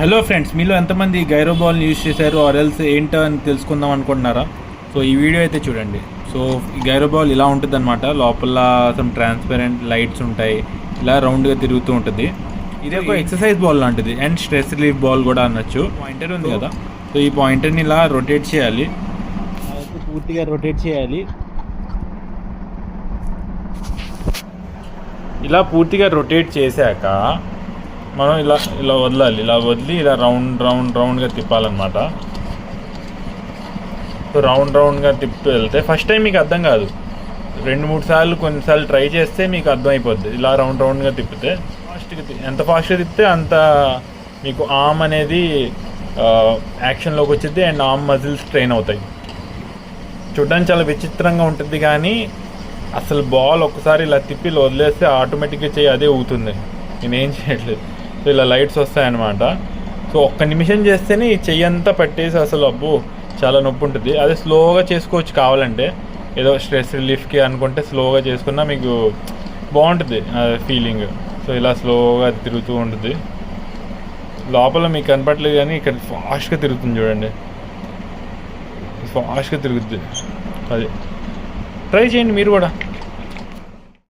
Hello friends, మీలో ఎంతమంది gyro బాల్ని యూజ్ చేశారు ఆర్ఎల్స్ ఏంటో అని తెలుసుకుందాం అనుకుంటున్నారా? సో ఈ వీడియో అయితే చూడండి. సో ఈ గైరో బాల్ ఇలా ఉంటుంది అనమాట. లోపల సమ్ ట్రాన్స్పరెంట్ లైట్స్ ఉంటాయి, ఇలా రౌండ్గా తిరుగుతూ ఉంటుంది. ఇది ఒక ఎక్సర్సైజ్ బాల్ లాంటిది అండ్ స్ట్రెస్ రిలీఫ్ బాల్ కూడా అనొచ్చు. పాయింటర్ ఉంది కదా, సో ఈ పాయింటర్ని ఇలా రొటేట్ చేయాలి, పూర్తిగా రొటేట్ చేయాలి. ఇలా పూర్తిగా రొటేట్ చేశాక మనం ఇలా ఇలా వదలాలి, ఇలా వదిలి ఇలా రౌండ్గా తిప్పాలన్నమాట. సో రౌండ్గా తిప్పి వెళ్తే ఫస్ట్ టైం మీకు అర్థం కాదు, 2-3 సార్లు కొన్నిసార్లు ట్రై చేస్తే మీకు అర్థమైపోద్ది. ఇలా రౌండ్గా తిప్పితే ఎంత ఫాస్ట్గా తిప్పితే అంత మీకు ఆర్మ్ అనేది యాక్షన్లోకి వచ్చింది అండ్ ఆర్మ్ మజిల్స్ ట్రైన్ అవుతాయి. చూడడానికి చాలా విచిత్రంగా ఉంటుంది, కానీ అసలు బాల్ ఒక్కసారి ఇలా తిప్పి వదిలేస్తే ఆటోమేటిక్గా చేయి అదే ఊగుతుంది. నేనేం చేయట్లేదు. సో ఇలా లైట్స్ వస్తాయన్నమాట. సో ఒక్క నిమిషం చేస్తేనే ఈ చెయ్యి అంతా పట్టేసి అసలు అబ్బో చాలా నొప్పి ఉంటుంది. అదే స్లోగా చేసుకోవచ్చు కావాలంటే, ఏదో స్ట్రెస్ రిలీఫ్కి అనుకుంటే స్లోగా చేసుకున్నా మీకు బాగుంటుంది ఫీలింగ్. సో ఇలా స్లోగా తిరుగుతూ ఉంటుంది. లోపల మీకు కనపట్లేదు కానీ ఇక్కడ ఫాస్ట్గా తిరుగుతుంది చూడండి, ఫాస్ట్గా తిరుగుద్ది. అది ట్రై చేయండి మీరు కూడా.